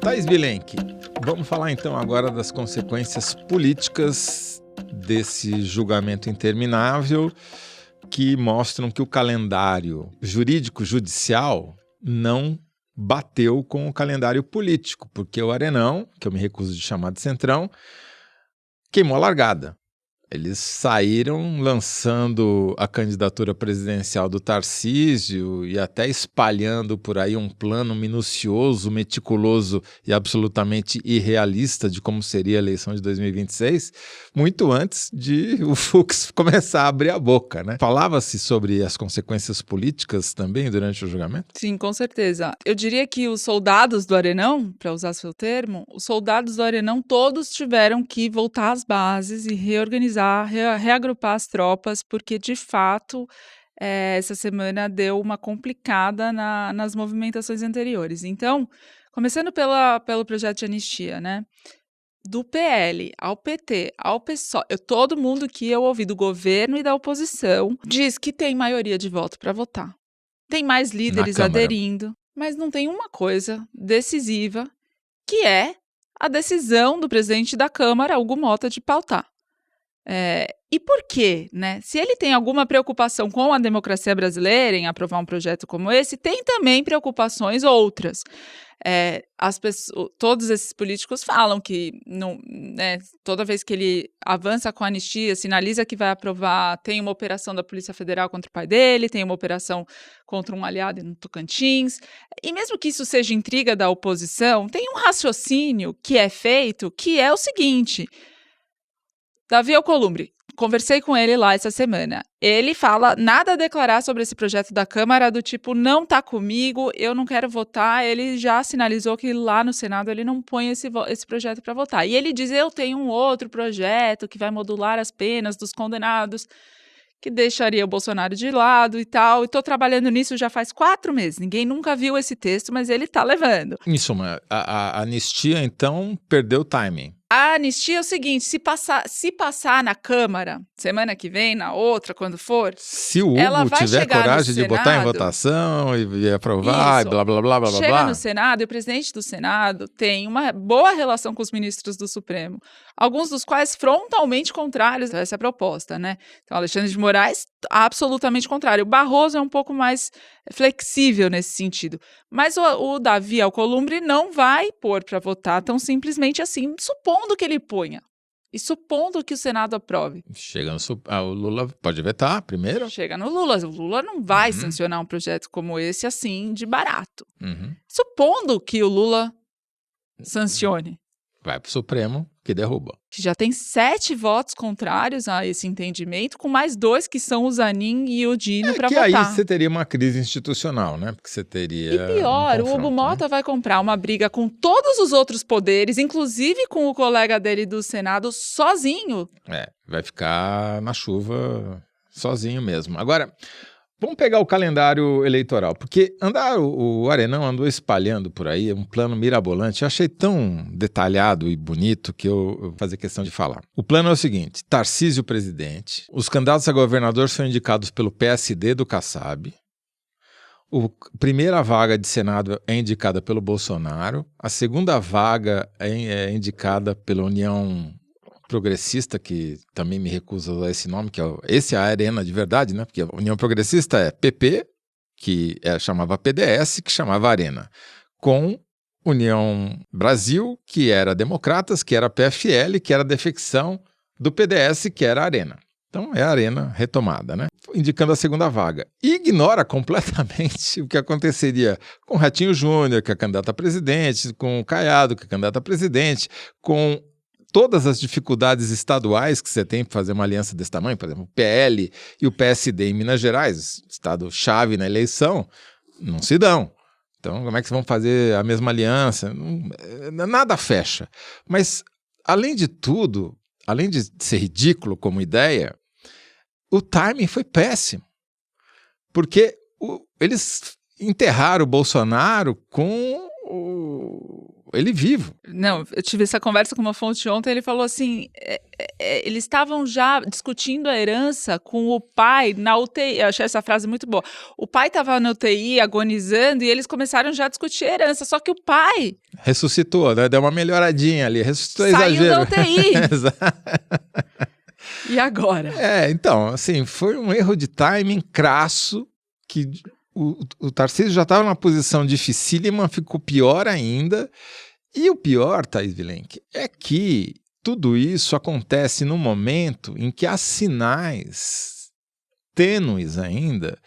Thaís Bilenque, vamos falar então agora das consequências políticas desse julgamento interminável que mostram que o calendário jurídico-judicial não bateu com o calendário político, porque o Arenão, que eu me recuso de chamar de Centrão, queimou a largada. Eles saíram lançando a candidatura presidencial do Tarcísio e até espalhando por aí um plano minucioso, meticuloso e absolutamente irrealista de como seria a eleição de 2026, muito antes de o Fux começar a abrir a boca, né? Falava-se sobre as consequências políticas também durante o julgamento? Sim, com certeza. Eu diria que os soldados do Arenão, para usar seu termo, os soldados do Arenão todos tiveram que voltar às bases e reorganizar, reagrupar as tropas, porque, de fato, essa semana deu uma complicada nas movimentações anteriores. Então, começando pelo projeto de anistia, né? Do PL ao PT, ao PSOL, todo mundo que eu ouvi do governo e da oposição diz que tem maioria de voto para votar. Tem mais líderes aderindo, mas não tem uma coisa decisiva, que é a decisão do presidente da Câmara, Hugo Mota, de pautar. E por quê, né? Se ele tem alguma preocupação com a democracia brasileira em aprovar um projeto como esse, tem também preocupações outras. Todos esses políticos falam que toda vez que ele avança com a anistia, sinaliza que vai aprovar, tem uma operação da Polícia Federal contra o pai dele, tem uma operação contra um aliado no Tocantins, e mesmo que isso seja intriga da oposição, tem um raciocínio que é feito, que é o seguinte: Davi Alcolumbre, conversei com ele lá essa semana. Ele fala nada a declarar sobre esse projeto da Câmara, do tipo, não tá comigo, eu não quero votar. Ele já sinalizou que lá no Senado ele não põe esse projeto para votar. E ele diz, eu tenho um outro projeto que vai modular as penas dos condenados, que deixaria o Bolsonaro de lado e tal. E tô trabalhando nisso já faz 4 meses. Ninguém nunca viu esse texto, mas ele tá levando. Em suma, a anistia, então, perdeu o timing. A anistia é o seguinte, se passar na Câmara, semana que vem, na outra, quando for, se o Hugo tiver coragem de botar em votação e aprovar, isso, e blá, blá, blá, blá, chega blá. no Senado e o presidente do Senado tem uma boa relação com os ministros do Supremo, alguns dos quais frontalmente contrários a essa proposta, né? Então, Alexandre de Moraes, absolutamente contrário. O Barroso é um pouco mais flexível nesse sentido. Mas o Davi Alcolumbre não vai pôr para votar tão simplesmente assim, supondo que ele ponha. E supondo que o Senado aprove. Chega o Lula pode vetar primeiro? Chega no Lula. O Lula não vai sancionar um projeto como esse assim de barato. Supondo que o Lula sancione. Vai para o Supremo, que derruba. Que já tem 7 votos contrários a esse entendimento, com mais 2 que são o Zanin e o Dino para votar. Que aí você teria uma crise institucional, né? Porque você teria. E pior, o Hugo Mota vai comprar uma briga com todos os outros poderes, inclusive com o colega dele do Senado, sozinho. Vai ficar na chuva sozinho mesmo. Agora, vamos pegar o calendário eleitoral, porque o Arenão andou espalhando por aí um plano mirabolante. Eu achei tão detalhado e bonito que eu vou fazer questão de falar. O plano é o seguinte: Tarcísio presidente, os candidatos a governador são indicados pelo PSD do Kassab, a primeira vaga de Senado é indicada pelo Bolsonaro, a segunda vaga é indicada pela União Progressista, que também me recuso a usar esse nome, esse é a Arena de verdade, né? Porque a União Progressista é PP, que chamava PDS, que chamava Arena, com União Brasil, que era Democratas, que era PFL, que era defecção do PDS, que era Arena. Então é a Arena retomada, né? Indicando a segunda vaga. E ignora completamente o que aconteceria com o Ratinho Júnior, que é candidato a presidente, com o Caiado, que é candidato a presidente, com todas as dificuldades estaduais que você tem para fazer uma aliança desse tamanho, por exemplo, o PL e o PSD em Minas Gerais, estado-chave na eleição, não se dão. Então, como é que vocês vão fazer a mesma aliança? Nada fecha. Mas, além de tudo, além de ser ridículo como ideia, o timing foi péssimo. Porque eles enterraram o Bolsonaro com ele vivo. Não, eu tive essa conversa com uma fonte ontem, ele falou assim, eles estavam já discutindo a herança com o pai na UTI, eu achei essa frase muito boa. O pai estava na UTI agonizando e eles começaram já a discutir a herança, só que o pai Ressuscitou, né? Deu uma melhoradinha ali, ressuscitou saiu exagero. da UTI. Exato. E agora? Então, assim, foi um erro de timing crasso que o Tarcísio já estava numa posição dificílima, ficou pior ainda. E o pior, Thaís Vilenque, é que tudo isso acontece no momento em que há sinais tênues ainda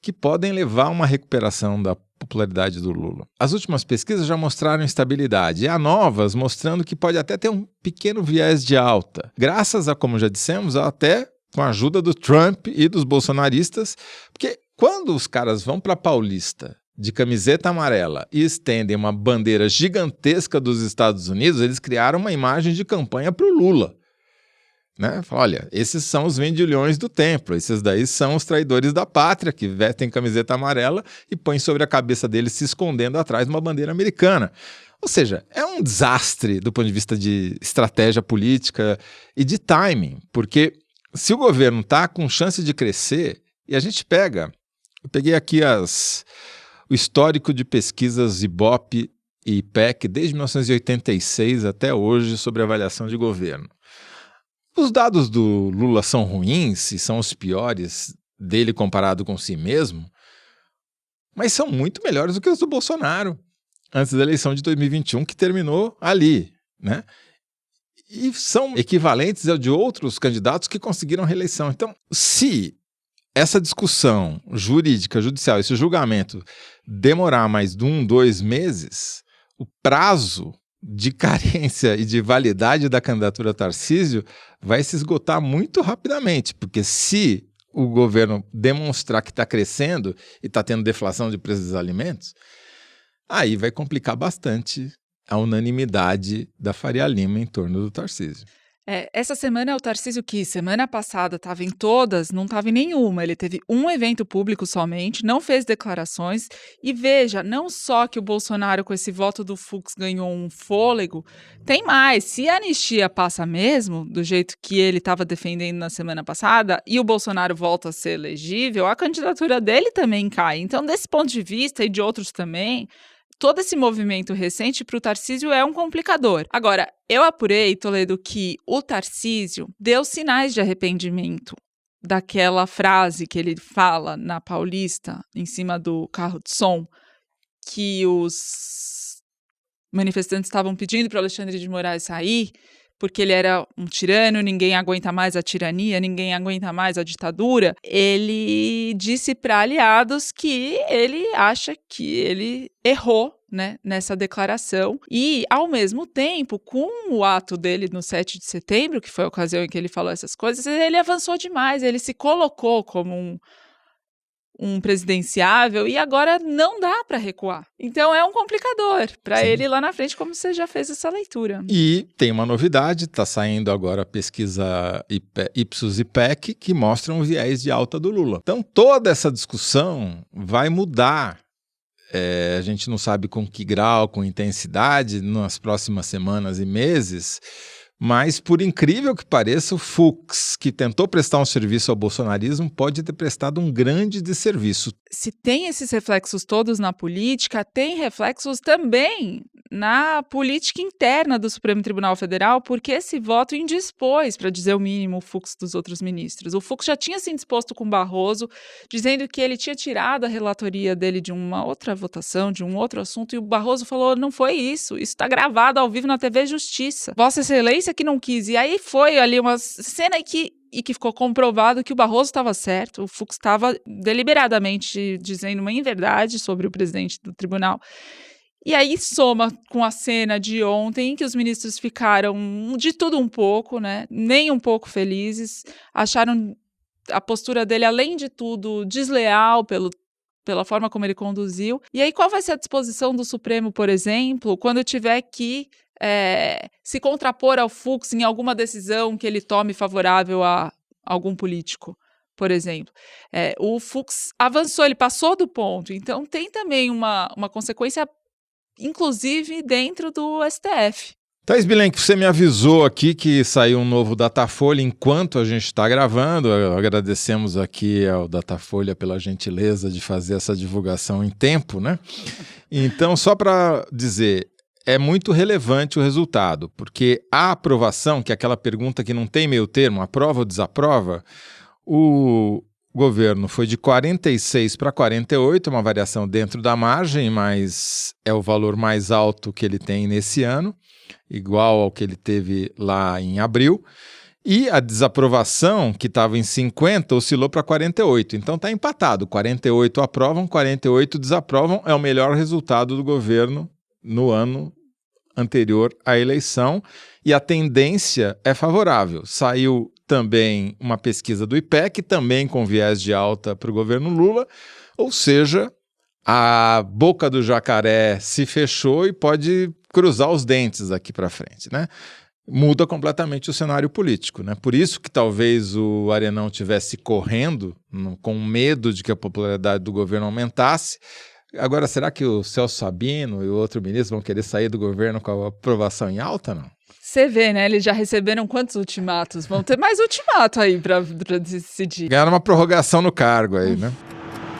que podem levar a uma recuperação da popularidade do Lula. As últimas pesquisas já mostraram estabilidade, e há novas mostrando que pode até ter um pequeno viés de alta, graças a, como já dissemos, até com a ajuda do Trump e dos bolsonaristas, porque quando os caras vão para Paulista de camiseta amarela e estendem uma bandeira gigantesca dos Estados Unidos, eles criaram uma imagem de campanha para o Lula. Né? Olha, esses são os vendilhões do templo, esses daí são os traidores da pátria que vestem camiseta amarela e põem sobre a cabeça deles se escondendo atrás de uma bandeira americana. Ou seja, é um desastre do ponto de vista de estratégia política e de timing, porque se o governo está com chance de crescer, e a gente eu peguei aqui o histórico de pesquisas Ibope e IPEC desde 1986 até hoje sobre avaliação de governo. Os dados do Lula são ruins e são os piores dele comparado com si mesmo, mas são muito melhores do que os do Bolsonaro antes da eleição de 2021, que terminou ali, né? E são equivalentes ao de outros candidatos que conseguiram reeleição. Então, se essa discussão jurídica, judicial, esse julgamento demorar mais de 2 meses, o prazo de carência e de validade da candidatura Tarcísio vai se esgotar muito rapidamente, porque se o governo demonstrar que está crescendo e está tendo deflação de preços dos alimentos, aí vai complicar bastante a unanimidade da Faria Lima em torno do Tarcísio. Essa semana o Tarcísio, que semana passada estava em todas, não estava em nenhuma. Ele teve um evento público somente, não fez declarações. E veja, não só que o Bolsonaro, com esse voto do Fux, ganhou um fôlego, tem mais. Se a anistia passa mesmo, do jeito que ele estava defendendo na semana passada, e o Bolsonaro volta a ser elegível, a candidatura dele também cai. Então, desse ponto de vista, e de outros também, todo esse movimento recente para o Tarcísio é um complicador. Agora, eu apurei, Toledo, que o Tarcísio deu sinais de arrependimento daquela frase que ele fala na Paulista, em cima do carro de som, que os manifestantes estavam pedindo para o Alexandre de Moraes sair, porque ele era um tirano, ninguém aguenta mais a tirania, ninguém aguenta mais a ditadura. Ele disse para aliados que ele acha que ele errou, né, nessa declaração. E, ao mesmo tempo, com o ato dele no 7 de setembro, que foi a ocasião em que ele falou essas coisas, ele avançou demais, ele se colocou como um presidenciável e agora não dá para recuar. Então é um complicador para ele lá na frente, como você já fez essa leitura. E tem uma novidade, está saindo agora a pesquisa Ipsos e IPEC que mostra um viés de alta do Lula. Então toda essa discussão vai mudar. A gente não sabe com que grau, com intensidade nas próximas semanas e meses, mas, por incrível que pareça, o Fux, que tentou prestar um serviço ao bolsonarismo, pode ter prestado um grande desserviço. Se tem esses reflexos todos na política, tem reflexos também na política interna do Supremo Tribunal Federal, porque esse voto indispôs, para dizer o mínimo, o Fux dos outros ministros. O Fux já tinha se indisposto com Barroso, dizendo que ele tinha tirado a relatoria dele de uma outra votação, de um outro assunto, e o Barroso falou, não foi isso está gravado ao vivo na TV Justiça. Vossa Excelência que não quis. E aí foi ali uma cena que ficou comprovado que o Barroso estava certo, o Fux estava deliberadamente dizendo uma inverdade sobre o presidente do tribunal. E aí soma com a cena de ontem, que os ministros ficaram de tudo um pouco, né? Nem um pouco felizes, acharam a postura dele, além de tudo, desleal pela forma como ele conduziu. E aí qual vai ser a disposição do Supremo, por exemplo, quando tiver que se contrapor ao Fux em alguma decisão que ele tome favorável a algum político, por exemplo. O Fux avançou, ele passou do ponto, então tem também uma consequência inclusive dentro do STF. Thais Bilenque, você me avisou aqui que saiu um novo Datafolha enquanto a gente está gravando. Agradecemos aqui ao Datafolha pela gentileza de fazer essa divulgação em tempo, né? Então, só para dizer, é muito relevante o resultado, porque a aprovação, que é aquela pergunta que não tem meio termo, aprova ou desaprova, o governo foi de 46 para 48, uma variação dentro da margem, mas é o valor mais alto que ele tem nesse ano, igual ao que ele teve lá em abril, e a desaprovação, que estava em 50, oscilou para 48, então está empatado, 48 aprovam, 48 desaprovam, é o melhor resultado do governo no ano anterior à eleição, e a tendência é favorável. Saiu também uma pesquisa do IPEC, também com viés de alta para o governo Lula, ou seja, a boca do jacaré se fechou e pode cruzar os dentes aqui para frente, né? Muda completamente o cenário político, né? Por isso que talvez o Arenão estivesse correndo, com medo de que a popularidade do governo aumentasse. Agora, será que o Celso Sabino e o outro ministro vão querer sair do governo com a aprovação em alta, não? Você vê, né? Eles já receberam quantos ultimatos? Vão ter mais ultimato aí para decidir. Ganharam uma prorrogação no cargo aí, né?